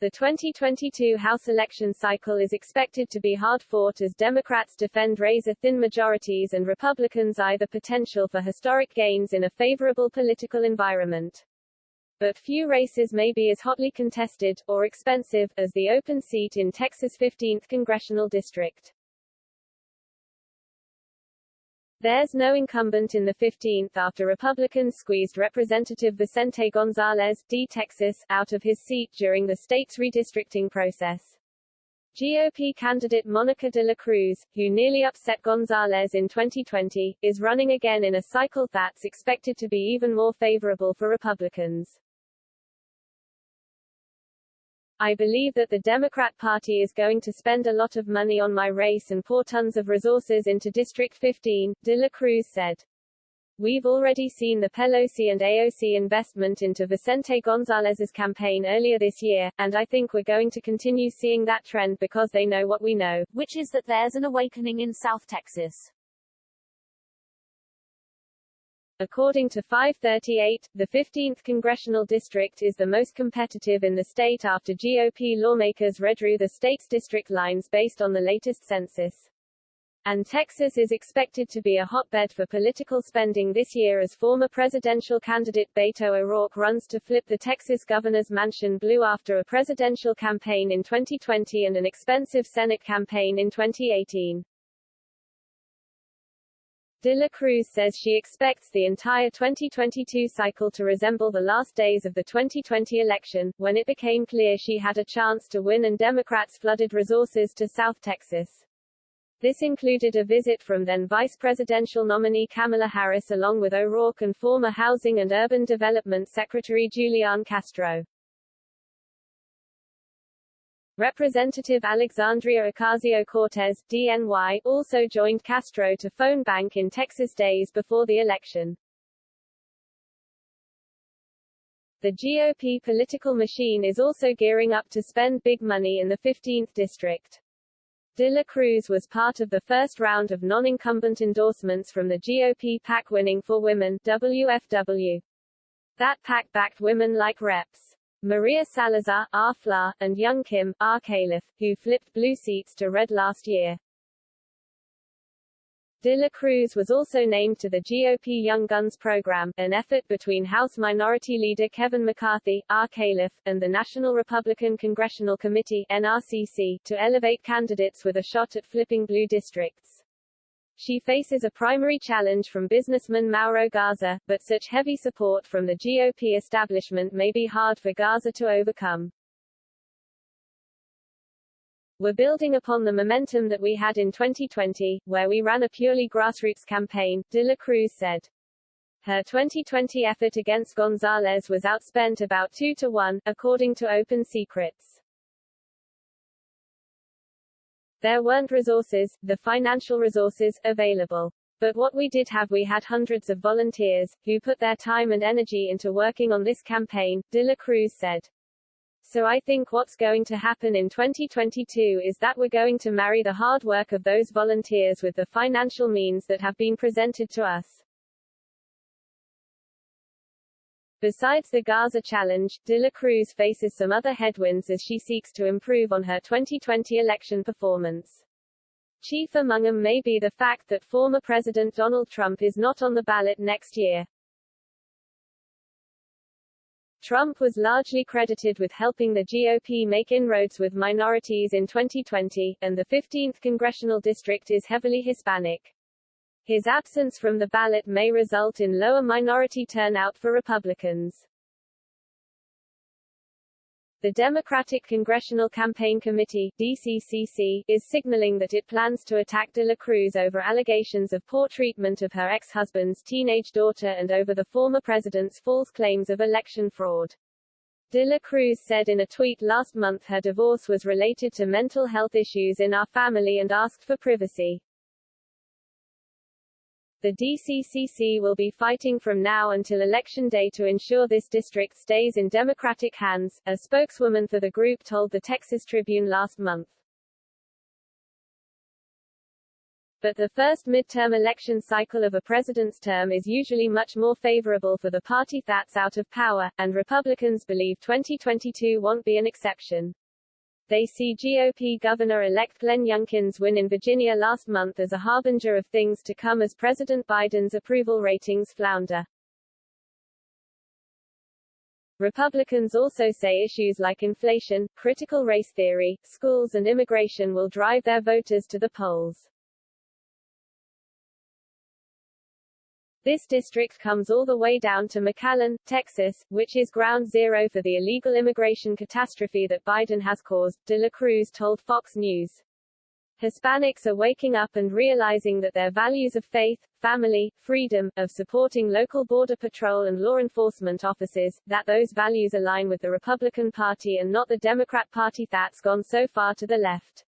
The 2022 House election cycle is expected to be hard-fought as Democrats defend razor-thin majorities and Republicans eye the potential for historic gains in a favorable political environment. But few races may be as hotly contested, or expensive, as the open seat in Texas' 15th Congressional District. There's no incumbent in the 15th after Republicans squeezed Representative Vicente Gonzalez, D. Texas, out of his seat during the state's redistricting process. GOP candidate Monica De La Cruz, who nearly upset Gonzalez in 2020, is running again in a cycle that's expected to be even more favorable for Republicans. I believe that the Democrat Party is going to spend a lot of money on my race and pour tons of resources into District 15, De La Cruz said. We've already seen the Pelosi and AOC investment into Vicente Gonzalez's campaign earlier this year, and I think we're going to continue seeing that trend because they know what we know, which is that there's an awakening in South Texas. According to 538, the 15th Congressional District is the most competitive in the state after GOP lawmakers redrew the state's district lines based on the latest census. And Texas is expected to be a hotbed for political spending this year as former presidential candidate Beto O'Rourke runs to flip the Texas governor's mansion blue after a presidential campaign in 2020 and an expensive Senate campaign in 2018. De La Cruz says she expects the entire 2022 cycle to resemble the last days of the 2020 election, when it became clear she had a chance to win and Democrats flooded resources to South Texas. This included a visit from then vice presidential nominee Kamala Harris along with O'Rourke and former Housing and Urban Development Secretary Julian Castro. Representative Alexandria Ocasio-Cortez, DNY, also joined Castro to phone bank in Texas days before the election. The GOP political machine is also gearing up to spend big money in the 15th district. De La Cruz was part of the first round of non-incumbent endorsements from the GOP PAC Winning for Women, WFW. That PAC backed women like Reps. Maria Salazar, R. Fla, and Young Kim, R. Califf, who flipped blue seats to red last year. De La Cruz was also named to the GOP Young Guns program, an effort between House Minority Leader Kevin McCarthy, R. Califf, and the National Republican Congressional Committee, NRCC, to elevate candidates with a shot at flipping blue districts. She faces a primary challenge from businessman Mauro Garza, but such heavy support from the GOP establishment may be hard for Garza to overcome. We're building upon the momentum that we had in 2020, where we ran a purely grassroots campaign, De La Cruz said. Her 2020 effort against Gonzalez was outspent about 2-1, according to Open Secrets. There weren't resources, the financial resources, available. But what we did have, we had hundreds of volunteers, who put their time and energy into working on this campaign, De La Cruz said. So I think what's going to happen in 2022 is that we're going to marry the hard work of those volunteers with the financial means that have been presented to us. Besides the Garza challenge, De La Cruz faces some other headwinds as she seeks to improve on her 2020 election performance. Chief among them may be the fact that former President Donald Trump is not on the ballot next year. Trump was largely credited with helping the GOP make inroads with minorities in 2020, and the 15th Congressional District is heavily Hispanic. His absence from the ballot may result in lower minority turnout for Republicans. The Democratic Congressional Campaign Committee, DCCC, is signaling that it plans to attack De La Cruz over allegations of poor treatment of her ex-husband's teenage daughter and over the former president's false claims of election fraud. De La Cruz said in a tweet last month her divorce was related to mental health issues in our family and asked for privacy. The DCCC will be fighting from now until Election Day to ensure this district stays in Democratic hands, a spokeswoman for the group told the Texas Tribune last month. But the first midterm election cycle of a president's term is usually much more favorable for the party that's out of power, and Republicans believe 2022 won't be an exception. They see GOP Governor-elect Glenn Youngkin's win in Virginia last month as a harbinger of things to come as President Biden's approval ratings flounder. Republicans also say issues like inflation, critical race theory, schools and immigration will drive their voters to the polls. This district comes all the way down to McAllen, Texas, which is ground zero for the illegal immigration catastrophe that Biden has caused, De La Cruz told Fox News. Hispanics are waking up and realizing that their values of faith, family, freedom, of supporting local border patrol and law enforcement officers, that those values align with the Republican Party and not the Democrat Party that's gone so far to the left.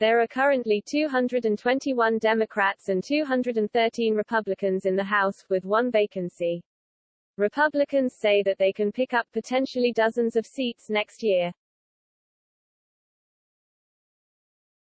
There are currently 221 Democrats and 213 Republicans in the House, with one vacancy. Republicans say that they can pick up potentially dozens of seats next year.